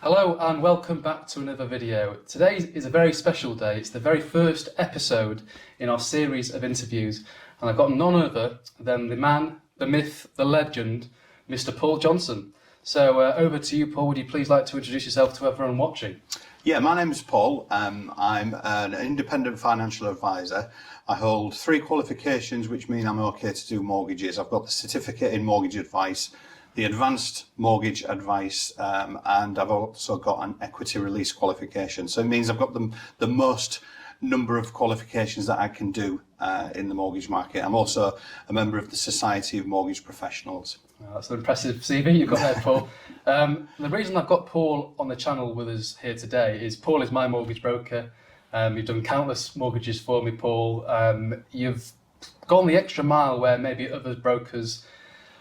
Hello and welcome back to another video. Today is a very special day. It's the very first episode in our series of interviews, and I've got none other than the man, the myth, the legend, Mr. Paul Johnson. So over to you, Paul. Would you please like to introduce yourself to everyone watching? Yeah, my name is Paul. I'm an independent financial advisor. I hold 3 qualifications, which mean I'm okay to do mortgages. I've got the certificate in mortgage advice, the advanced mortgage advice, and I've also got an equity release qualification. So it means I've got the most number of qualifications that I can do in the mortgage market. I'm also a member of the Society of Mortgage Professionals. Well, that's an impressive CV you've got there, Paul. The reason I've got Paul on the channel with us here today is Paul is my mortgage broker. You've done countless mortgages for me, Paul. You've gone the extra mile where maybe other brokers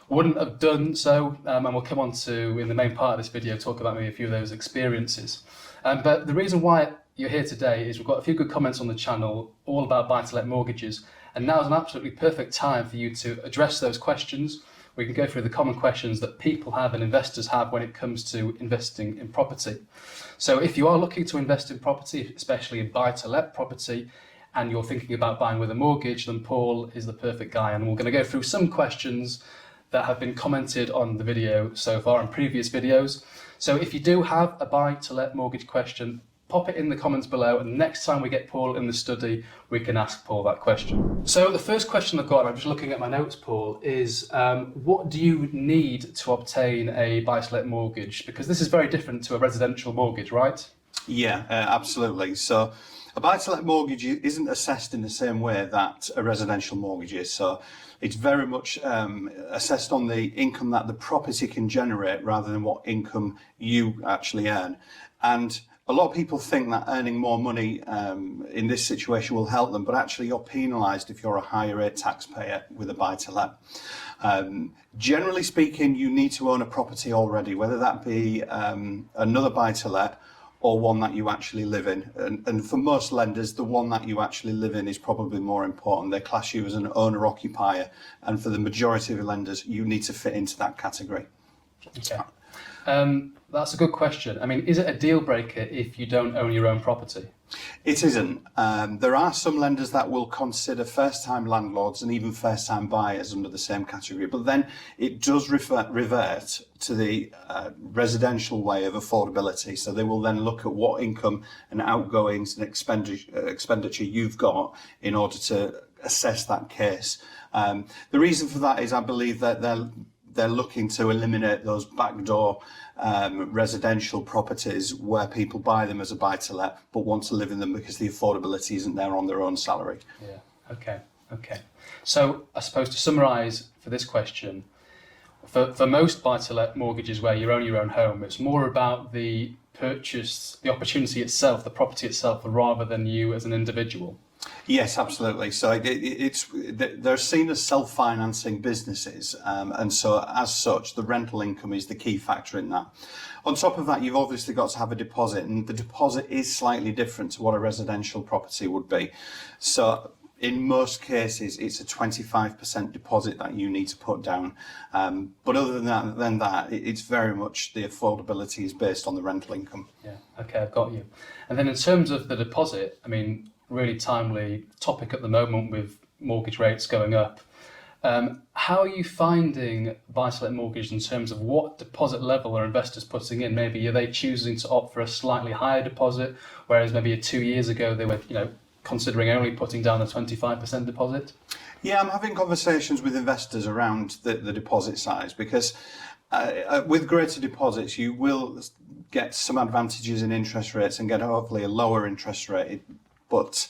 wouldn't have done so, and we'll come on to, in the main part of this video, talk about maybe a few of those experiences. But the reason why you're here today is we've got a few good comments on the channel all about buy-to-let mortgages, and now is an absolutely perfect time for you to address those questions. We can go through the common questions that people have and investors have when it comes to investing in property. So if you are looking to invest in property, especially in buy-to-let property, and you're thinking about buying with a mortgage, then Paul is the perfect guy, and we're going to go through some questions that have been commented on the video so far and previous videos. So if you do have a buy-to-let mortgage question, pop it in the comments below, and next time we get Paul in the study, we can ask Paul that question. So the first question I've got, and I'm just looking at my notes, Paul, is what do you need to obtain a buy-to-let mortgage? Because this is very different to a residential mortgage, right? Yeah, absolutely. So a buy-to-let mortgage isn't assessed in the same way that a residential mortgage is. So it's very much assessed on the income that the property can generate rather than what income you actually earn. And a lot of people think that earning more money in this situation will help them, but actually you're penalised if you're a higher rate taxpayer with a buy-to-let. Generally speaking, you need to own a property already, whether that be another buy-to-let or one that you actually live in. And for most lenders, the one that you actually live in is probably more important. They class you as an owner-occupier, and for the majority of lenders, you need to fit into that category. Okay. That's a good question. I mean, is it a deal breaker if you don't own your own property? It isn't. There are some lenders that will consider first-time landlords and even first-time buyers under the same category, but then it does revert to the residential way of affordability. So they will then look at what income and outgoings and expenditure you've got in order to assess that case. The reason for that is I believe that they're looking to eliminate those backdoor residential properties where people buy them as a buy-to-let but want to live in them because the affordability isn't there on their own salary. Yeah, okay. So I suppose to summarise for this question, for most buy-to-let mortgages where you own your own home, it's more about the purchase, the opportunity itself, the property itself, rather than you as an individual. Yes, absolutely. So they're seen as self-financing businesses, and so as such, the rental income is the key factor in that. On top of that, you've obviously got to have a deposit, and the deposit is slightly different to what a residential property would be. So in most cases, it's a 25% deposit that you need to put down. But other than that, it's very much the affordability is based on the rental income. Yeah, okay, I've got you. And then in terms of the deposit, I mean, really timely topic at the moment with mortgage rates going up. How are you finding buy-to-let mortgage in terms of what deposit level are investors putting in? Maybe are they choosing to opt for a slightly higher deposit, whereas maybe 2 years ago they were, considering only putting down a 25% deposit? Yeah, I'm having conversations with investors around the deposit size because with greater deposits you will get some advantages in interest rates and get hopefully a lower interest rate. But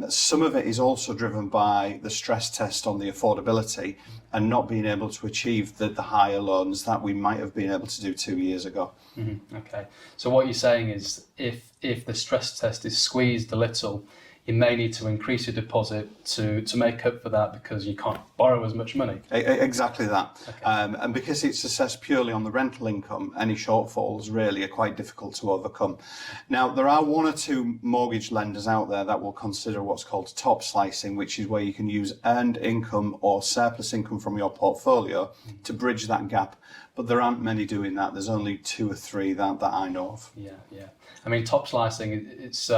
some of it is also driven by the stress test on the affordability and not being able to achieve the higher loans that we might have been able to do 2 years ago. Mm-hmm. Okay. So what you're saying is if the stress test is squeezed a little, you may need to increase your deposit to make up for that because you can't borrow as much money. Exactly that. Okay. And because it's assessed purely on the rental income, any shortfalls really are quite difficult to overcome. Now, there are 1 or 2 mortgage lenders out there that will consider what's called top slicing, which is where you can use earned income or surplus income from your portfolio to bridge that gap. but there aren't many doing that. There's only 2 or 3 that I know of. Yeah, yeah. I mean, top slicing, it's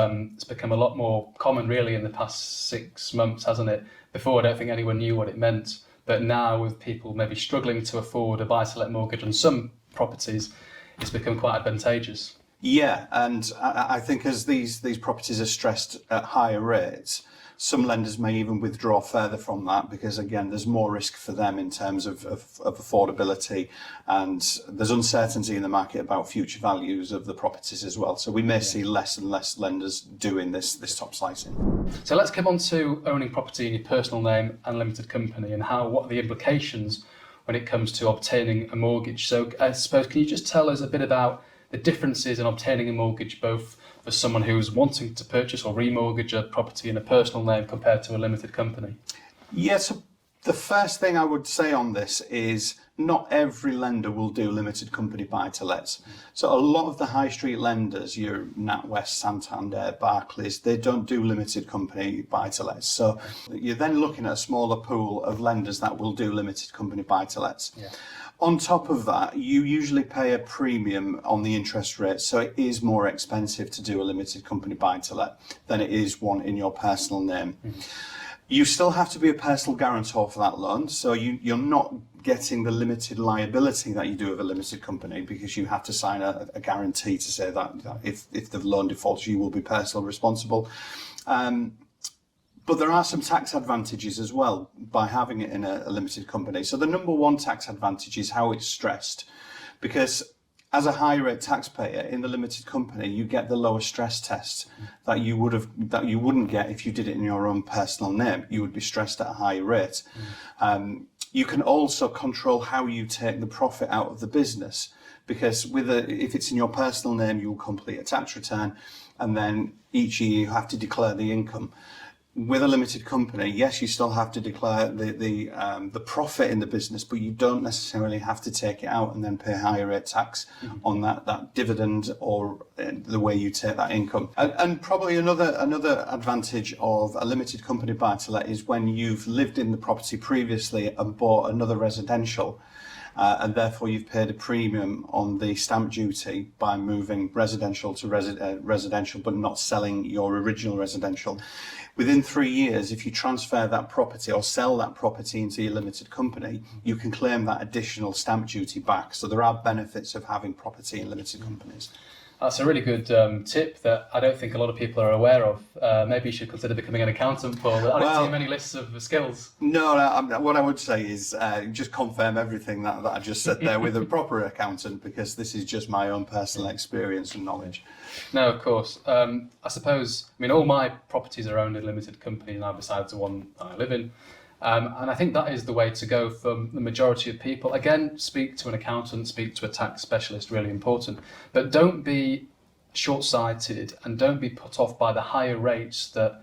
become a lot more common really in the past 6 months, hasn't it? Before, I don't think anyone knew what it meant. But now, with people maybe struggling to afford a buy-to-let mortgage on some properties, it's become quite advantageous. Yeah, and I think as these properties are stressed at higher rates, some lenders may even withdraw further from that because, again, there's more risk for them in terms of affordability, and there's uncertainty in the market about future values of the properties as well. So we may see less and less lenders doing this top slicing. So let's come on to owning property in your personal name and limited company, and what are the implications when it comes to obtaining a mortgage. So I suppose, can you just tell us a bit about the differences in obtaining a mortgage, both for someone who's wanting to purchase or remortgage a property in a personal name compared to a limited company? Yes, the first thing I would say on this is not every lender will do limited company buy-to-lets. So a lot of the high street lenders, your NatWest, Santander, Barclays, they don't do limited company buy-to-lets. So you're then looking at a smaller pool of lenders that will do limited company buy-to-lets. Yeah. On top of that, you usually pay a premium on the interest rate, so it is more expensive to do a limited company buy-to-let than it is one in your personal name. Mm-hmm. You still have to be a personal guarantor for that loan, so you're not getting the limited liability that you do of a limited company, because you have to sign a guarantee to say that if the loan defaults, you will be personally responsible. But there are some tax advantages as well by having it in a limited company. So the number one tax advantage is how it's stressed, because as a high rate taxpayer in the limited company, you get the lower stress test that you wouldn't get if you did it in your own personal name. You would be stressed at a higher rate. You can also control how you take the profit out of the business, because if it's in your personal name, you will complete a tax return, and then each year you have to declare the income. With a limited company, yes, you still have to declare the profit in the business, but you don't necessarily have to take it out and then pay higher rate tax on that dividend or the way you take that income. And probably another advantage of a limited company buy-to-let is when you've lived in the property previously and bought another residential, and therefore you've paid a premium on the stamp duty by moving residential to residential, but not selling your original residential. Within 3 years, if you transfer that property or sell that property into your limited company, you can claim that additional stamp duty back. So there are benefits of having property in limited companies. That's a really good tip that I don't think a lot of people are aware of. Maybe you should consider becoming an accountant, Paul. I don't see many lists of skills. No, what I would say is just confirm everything that I just said there with a proper accountant, because this is just my own personal experience and knowledge. No, of course. I suppose, all my properties are owned in a limited company now, besides the one I live in. And I think that is the way to go for the majority of people. Again, speak to an accountant, speak to a tax specialist, really important. But don't be short-sighted and don't be put off by the higher rates that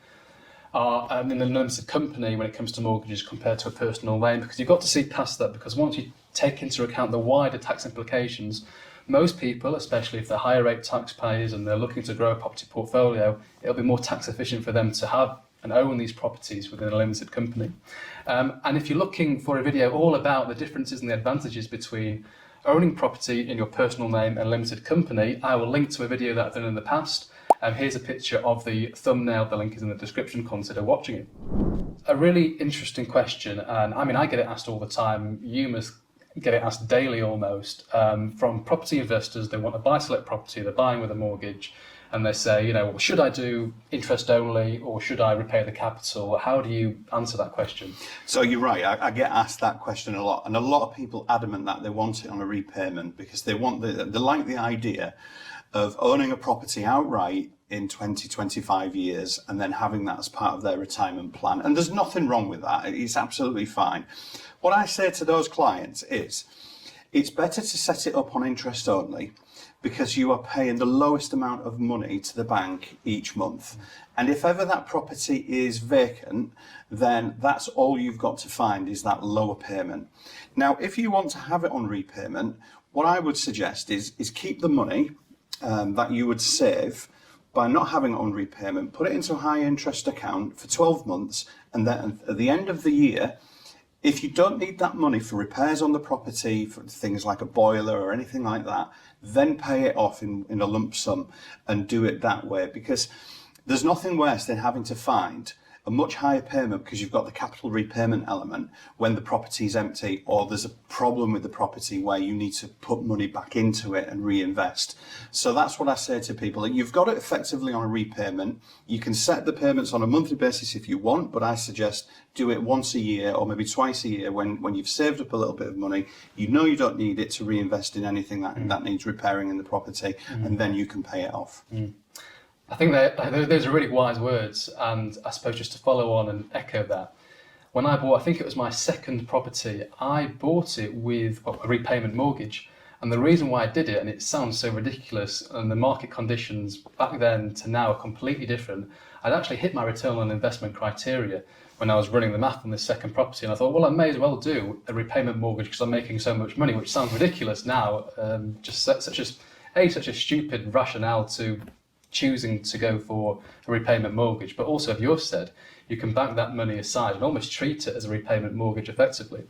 are in a limited company when it comes to mortgages compared to a personal loan, because you've got to see past that, because once you take into account the wider tax implications, most people, especially if they're higher rate taxpayers and they're looking to grow a property portfolio, it'll be more tax efficient for them to have and own these properties within a limited company. And if you're looking for a video all about the differences and the advantages between owning property in your personal name and limited company, I will link to a video that I've done in the past. Here's a picture of the thumbnail. The link is in the description. Consider watching it. A really interesting question, and I get it asked all the time. You must get it asked daily almost, from property investors. They want a buy-to-let property, they're buying with a mortgage, and they say, well, should I do interest only or should I repay the capital? How do you answer that question? So you're right, I get asked that question a lot, and a lot of people adamant that they want it on a repayment because they like the idea of owning a property outright in 20-25 years and then having that as part of their retirement plan. And there's nothing wrong with that. It's absolutely fine. What I say to those clients is it's better to set it up on interest only, because you are paying the lowest amount of money to the bank each month. And if ever that property is vacant, then that's all you've got to find is that lower payment. Now, if you want to have it on repayment, what I would suggest is keep the money that you would save by not having it on repayment, put it into a high interest account for 12 months, and then at the end of the year, If you don't need that money for repairs on the property, for things like a boiler or anything like that, then pay it off in a lump sum and do it that way, because there's nothing worse than having to find a much higher payment because you've got the capital repayment element when the property is empty, or there's a problem with the property where you need to put money back into it and reinvest. So that's what I say to people. You've got it effectively on a repayment. You can set the payments on a monthly basis if you want, but I suggest do it once a year or maybe twice a year when you've saved up a little bit of money. You know you don't need it to reinvest in anything that needs repairing in the property, and then you can pay it off. I think those are really wise words, and I suppose just to follow on and echo that, when I bought, I think it was my second property, I bought it with a repayment mortgage. And the reason why I did it, and it sounds so ridiculous, and the market conditions back then to now are completely different, I'd actually hit my return on investment criteria when I was running the math on this second property, and I thought, well, I may as well do a repayment mortgage because I'm making so much money, which sounds ridiculous now, just such a stupid rationale to choosing to go for a repayment mortgage. But also, as you've said, you can bank that money aside and almost treat it as a repayment mortgage effectively.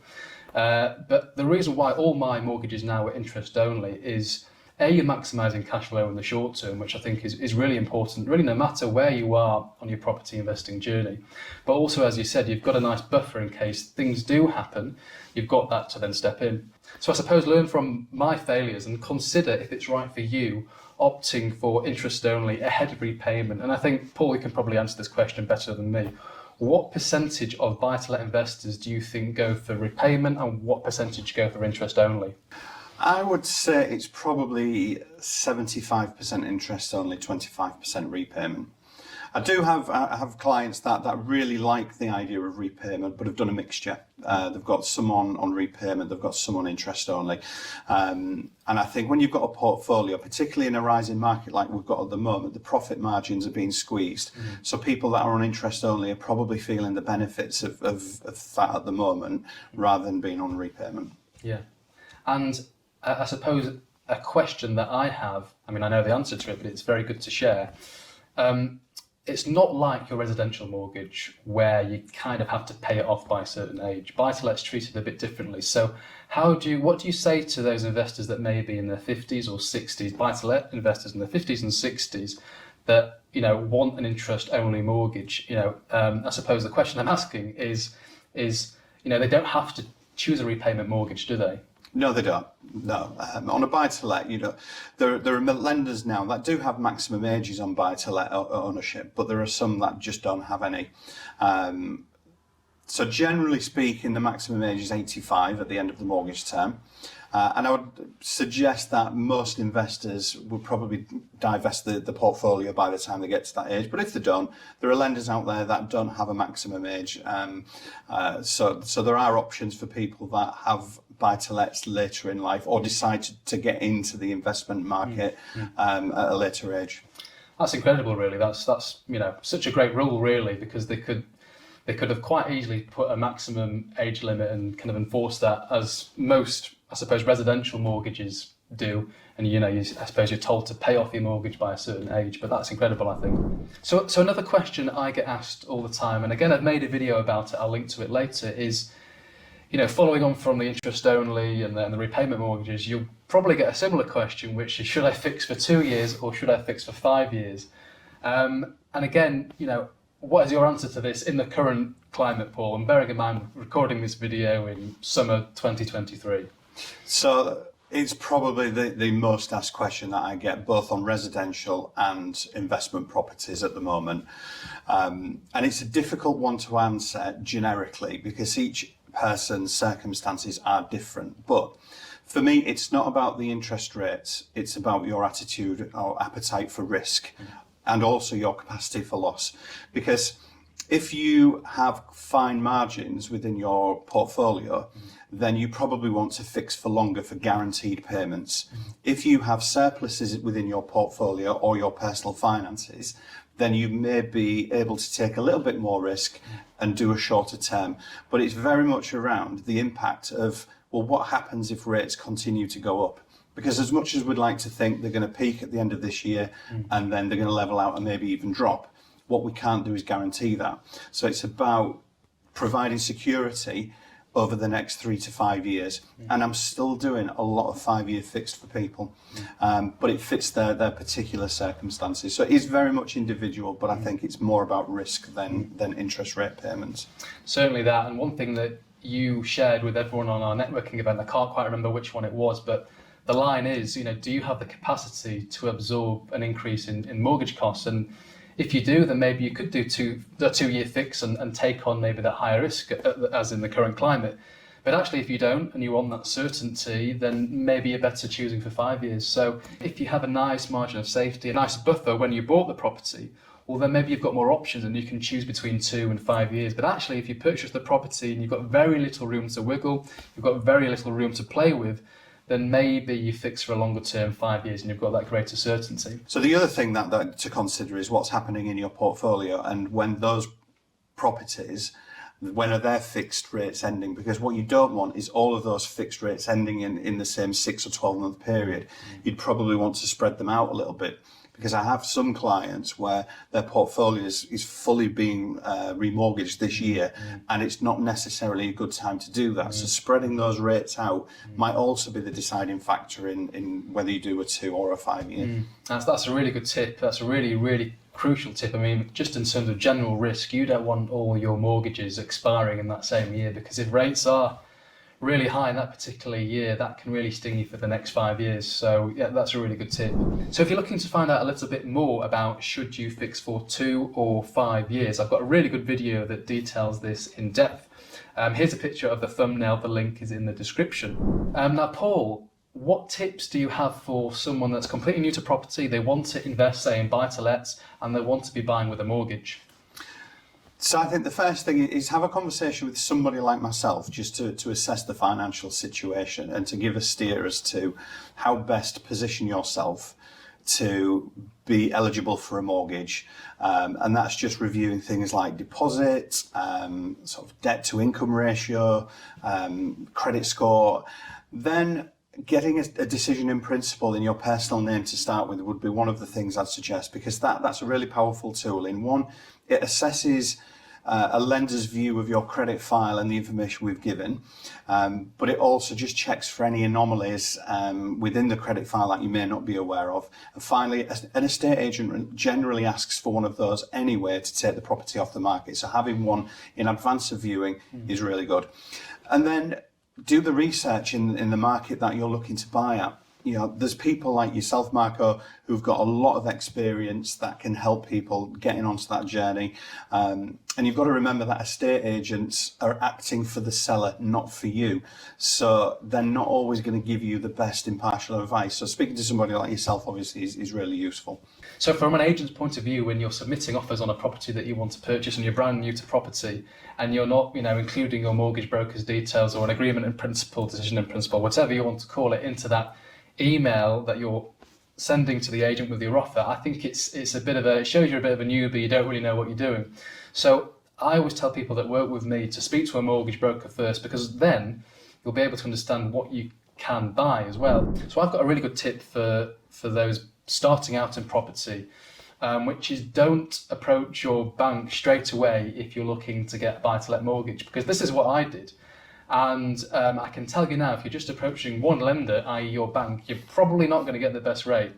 But the reason why all my mortgages now are interest only is, A, you're maximising cash flow in the short term, which I think is really important, really no matter where you are on your property investing journey. But also, as you said, you've got a nice buffer in case things do happen. You've got that to then step in. So I suppose learn from my failures and consider if it's right for you opting for interest only ahead of repayment. And I think, Paul, you can probably answer this question better than me. What percentage of buy-to-let investors do you think go for repayment, and what percentage go for interest only? I would say it's probably 75% interest only, 25% repayment. I have clients that really like the idea of repayment, but have done a mixture. They've got some on repayment, they've got some on interest only. And I think when you've got a portfolio, particularly in a rising market like we've got at the moment, the profit margins are being squeezed. So people that are on interest only are probably feeling the benefits of that at the moment, rather than being on repayment. Yeah. And I suppose a question that I have, I mean, I know the answer to it, but it's very good to share. It's not like your residential mortgage where you kind of have to pay it off by a certain age. Buy-to-let's treated a bit differently. So what do you say to those investors that may be in their 50s or 60s, buy-to-let investors in their 50s and 60s that, want an interest-only mortgage? I suppose the question I'm asking is, they don't have to choose a repayment mortgage, do they? No, they don't. No. On a buy-to-let, there are lenders now that do have maximum ages on buy-to-let ownership, but there are some that just don't have any. So generally speaking, the maximum age is 85 at the end of the mortgage term. And I would suggest that most investors would probably divest the portfolio by the time they get to that age. But if they don't, there are lenders out there that don't have a maximum age. So there are options for people that have buy-to-lets later in life or decide to get into the investment market at a later age. That's incredible, really. That's such a great rule, really, because they could have quite easily put a maximum age limit and kind of enforce that, as most, I suppose, residential mortgages do. And I suppose you're told to pay off your mortgage by a certain age, but that's incredible, I think. So another question I get asked all the time, and again, I've made a video about it, I'll link to it later, is, following on from the interest only and the repayment mortgages, you'll probably get a similar question, which is, should I fix for 2 years or should I fix for 5 years? And again, what is your answer to this in the current climate, Paul? And bearing in mind, recording this video in summer 2023. So it's probably the most asked question that I get, both on residential and investment properties at the moment. And it's a difficult one to answer generically because each person's circumstances are different. But for me, it's not about the interest rates, it's about your attitude or appetite for risk and also your capacity for loss. Because if you have fine margins within your portfolio, then you probably want to fix for longer for guaranteed payments. If you have surpluses within your portfolio or your personal finances, then you may be able to take a little bit more risk and do a shorter term. But it's very much around the impact of, well, what happens if rates continue to go up? Because as much as we'd like to think they're going to peak at the end of this year and then they're going to level out and maybe even drop, what we can't do is guarantee that. So it's about providing security over the next 3 to 5 years. And I'm still doing a lot of 5-year fixed for people, but it fits their particular circumstances. So it is very much individual, but I think it's more about risk than interest rate payments. Certainly that. And one thing that you shared with everyone on our networking event, I can't quite remember which one it was, but the line is, do you have the capacity to absorb an increase in mortgage costs? And if you do, then maybe you could do a 2-year fix and take on maybe that higher risk as in the current climate. But actually, if you don't and you want that certainty, then maybe you're better choosing for 5 years. So if you have a nice margin of safety, a nice buffer when you bought the property, well, then maybe you've got more options and you can choose between 2 and 5 years. But actually, if you purchase the property and you've got very little room to wiggle, you've got very little room to play with, then maybe you fix for a longer term, 5 years, and you've got that greater certainty. So the other thing that to consider is what's happening in your portfolio and when those properties, when are their fixed rates ending? Because what you don't want is all of those fixed rates ending in the same 6 or 12-month period. You'd probably want to spread them out a little bit, because I have some clients where their portfolio is fully being remortgaged this year, and it's not necessarily a good time to do that. So spreading those rates out might also be the deciding factor in whether you do a 2 or a 5 year. That's a really good tip. That's a really, really crucial tip. I mean, just in terms of general risk, you don't want all your mortgages expiring in that same year, because if rates are really high in that particular year, that can really sting you for the next 5 years. So yeah, that's a really good tip. So if you're looking to find out a little bit more about should you fix for 2 or 5 years, I've got a really good video that details this in depth. Here's a picture of the thumbnail. The link is in the description. Now, Paul, what tips do you have for someone that's completely new to property? They want to invest, say, in buy-to-lets, and they want to be buying with a mortgage. So I think the first thing is have a conversation with somebody like myself, just to assess the financial situation and to give a steer as to how best to position yourself to be eligible for a mortgage. And that's just reviewing things like deposit, sort of debt to income ratio, credit score. Then getting a decision in principle in your personal name to start with would be one of the things I'd suggest, because that's a really powerful tool. In one, it assesses a lender's view of your credit file and the information we've given, but it also just checks for any anomalies within the credit file that you may not be aware of. And finally, an estate agent generally asks for one of those anyway to take the property off the market. So having one in advance of viewing is really good. And then do the research in the market that you're looking to buy at. There's people like yourself, Marco, who've got a lot of experience that can help people getting onto that journey. And you've got to remember that estate agents are acting for the seller, not for you. So they're not always going to give you the best impartial advice. So speaking to somebody like yourself, obviously, is really useful. So from an agent's point of view, when you're submitting offers on a property that you want to purchase and you're brand new to property and you're not, including your mortgage broker's details or an agreement in principle, decision in principle, whatever you want to call it, into that email that you're sending to the agent with your offer, I think it shows you're a bit of a newbie. You don't really know what you're doing. So I always tell people that work with me to speak to a mortgage broker first, because then you'll be able to understand what you can buy as well. So I've got a really good tip for those starting out in property, which is don't approach your bank straight away if you're looking to get a buy-to-let mortgage, because this is what I did. And I can tell you now, if you're just approaching one lender, i.e. your bank, you're probably not going to get the best rate.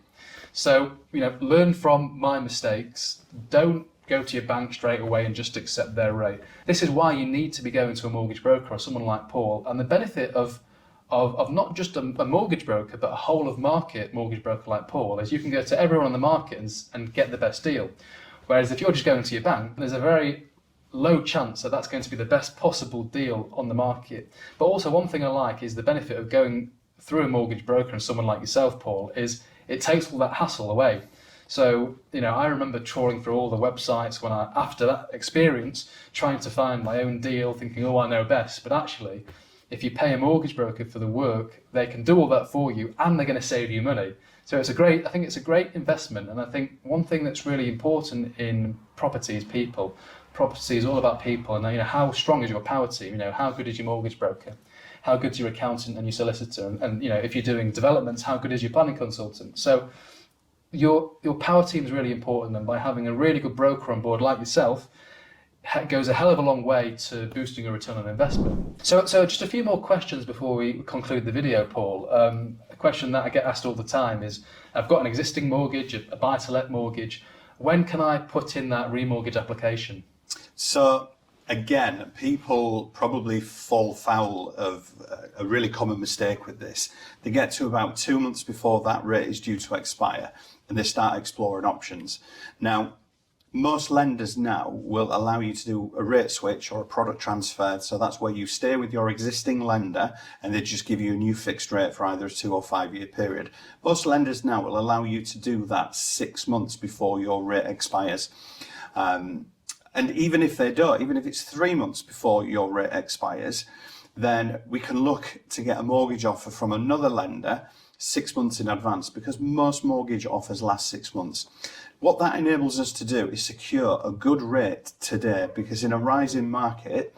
So, learn from my mistakes. Don't go to your bank straight away and just accept their rate. This is why you need to be going to a mortgage broker or someone like Paul. And the benefit of not just a mortgage broker, but a whole of market mortgage broker like Paul is you can go to everyone on the market and get the best deal. Whereas if you're just going to your bank, there's a very low chance that that's going to be the best possible deal on the market. But also one thing I like is the benefit of going through a mortgage broker and someone like yourself, Paul, is it takes all that hassle away. So, I remember trawling through all the websites after that experience, trying to find my own deal, thinking, I know best. But actually, if you pay a mortgage broker for the work, they can do all that for you and they're going to save you money. So I think it's a great investment. And I think one thing that's really important in property is people. Property is all about people, and how strong is your power team? How good is your mortgage broker? How good is your accountant and your solicitor? And if you're doing developments, how good is your planning consultant? So your power team is really important, and by having a really good broker on board like yourself, goes a hell of a long way to boosting your return on investment. So just a few more questions before we conclude the video, Paul. A question that I get asked all the time is, I've got an existing mortgage, a buy-to-let mortgage. When can I put in that remortgage application? So again, people probably fall foul of a really common mistake with this. They get to about 2 months before that rate is due to expire and they start exploring options. Now, most lenders now will allow you to do a rate switch or a product transfer. So that's where you stay with your existing lender and they just give you a new fixed rate for either a 2 or 5 year period. Most lenders now will allow you to do that 6 months before your rate expires. And even if they don't, even if it's 3 months before your rate expires, then we can look to get a mortgage offer from another lender 6 months in advance, because most mortgage offers last 6 months. What that enables us to do is secure a good rate today, because in a rising market,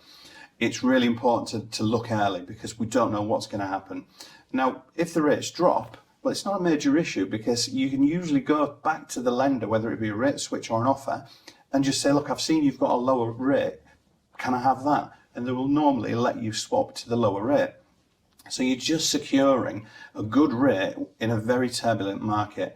it's really important to look early, because we don't know what's going to happen. Now, if the rates drop, well, it's not a major issue, because you can usually go back to the lender, whether it be a rate switch or an offer, and just say, look, I've seen you've got a lower rate, can I have that? And they will normally let you swap to the lower rate. So you're just securing a good rate in a very turbulent market.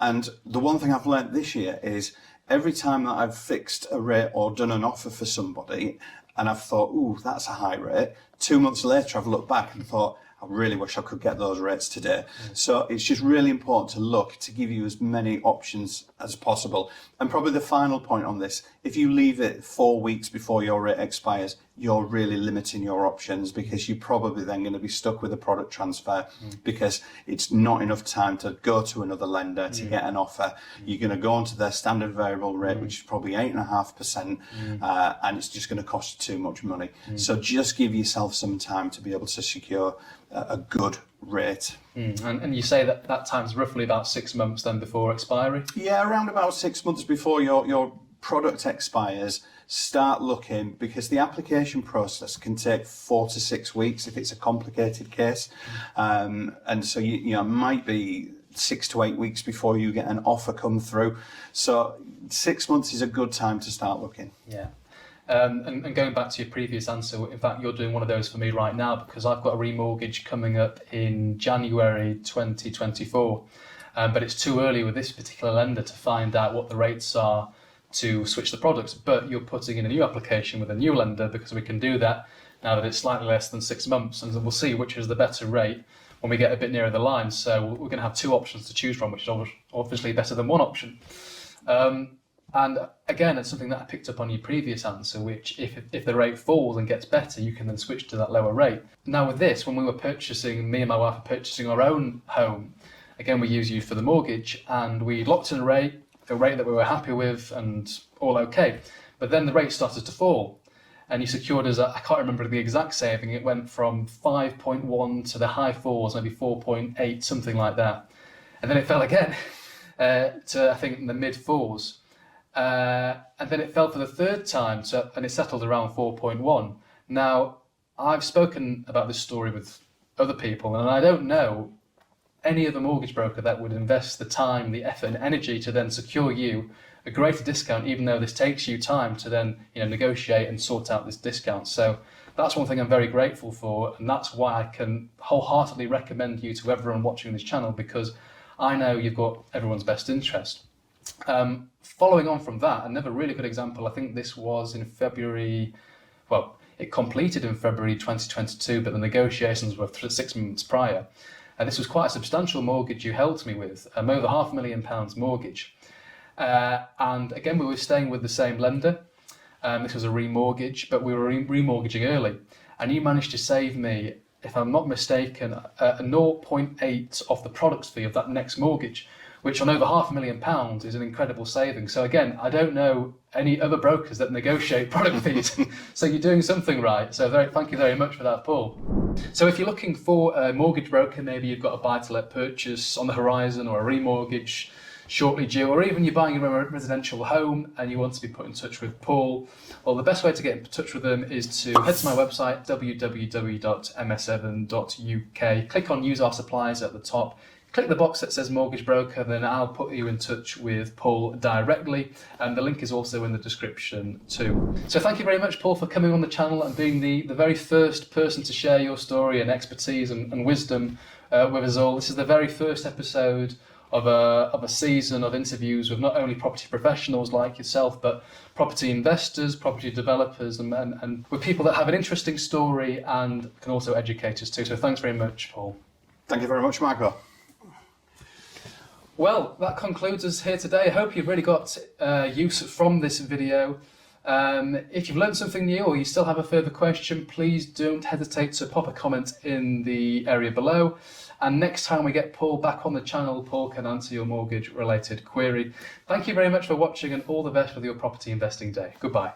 And the one thing I've learned this year is every time that I've fixed a rate or done an offer for somebody and I've thought, ooh, that's a high rate, 2 months later I've looked back and thought, I really wish I could get those rates today. So it's just really important to look to give you as many options as possible. And probably the final point on this, if you leave it 4 weeks before your rate expires, you're really limiting your options, because you're probably then going to be stuck with a product transfer because it's not enough time to go to another lender to get an offer. You're going to go onto their standard variable rate, which is probably 8.5%, and it's just going to cost you too much money. So just give yourself some time to be able to secure a good rate. And you say that that time's roughly about 6 months then before expiry? Yeah, around about 6 months before your product expires, start looking, because the application process can take 4 to 6 weeks if it's a complicated case. And so you know, it might be 6 to 8 weeks before you get an offer come through. So 6 months is a good time to start looking. Yeah. And going back to your previous answer, in fact, you're doing one of those for me right now, because I've got a remortgage coming up in January 2024. But it's too early with this particular lender to find out what the rates are to switch the products. But you're putting in a new application with a new lender, because we can do that now that it's slightly less than 6 months, and we'll see which is the better rate when we get a bit nearer the line. So we're going to have 2 options to choose from, which is obviously better than one option. And again, it's something that I picked up on your previous answer, which if the rate falls and gets better, you can then switch to that lower rate. Now with this, when we were purchasing, me and my wife were purchasing our own home, again, we used you for the mortgage, and we locked in a rate that we were happy with and all okay. But then the rate started to fall, and you secured us, I can't remember the exact saving, it went from 5.1 to the high 4s, maybe 4.8, something like that. And then it fell again to, I think, the mid 4s. And then it fell for the third time, and it settled around 4.1. Now, I've spoken about this story with other people, and I don't know any other mortgage broker that would invest the time, the effort and energy to then secure you a greater discount, even though this takes you time to then negotiate and sort out this discount. So that's one thing I'm very grateful for, and that's why I can wholeheartedly recommend you to everyone watching this channel, because I know you've got everyone's best interest. Following on from that, another really good example, I think this was in February, well, it completed in February 2022, but the negotiations were 6 months prior. And this was quite a substantial mortgage you helped me with, over £500,000 mortgage. And again, we were staying with the same lender. This was a remortgage, but we were remortgaging early. And you managed to save me, if I'm not mistaken, a 0.8 off the products fee of that next mortgage, which on over £500,000 is an incredible saving. So again, I don't know any other brokers that negotiate product fees. So you're doing something right. So thank you very much for that, Paul. So if you're looking for a mortgage broker, maybe you've got a buy-to-let purchase on the horizon or a remortgage shortly due, or even you're buying a residential home and you want to be put in touch with Paul, well, the best way to get in touch with them is to head to my website, www.ms7.uk, click on Use Our Suppliers at the top, click the box that says mortgage broker, then I'll put you in touch with Paul directly, and the link is also in the description too. So thank you very much, Paul, for coming on the channel and being the very first person to share your story and expertise and wisdom with us all. This is the very first episode of a season of interviews with not only property professionals like yourself, but property investors, property developers, and with people that have an interesting story and can also educate us too. So thanks very much, Paul. Thank you very much, Michael. Well, that concludes us here today. I hope you've really got use from this video. If you've learned something new or you still have a further question, please don't hesitate to pop a comment in the area below. And next time we get Paul back on the channel, Paul can answer your mortgage related query. Thank you very much for watching and all the best with your property investing day. Goodbye.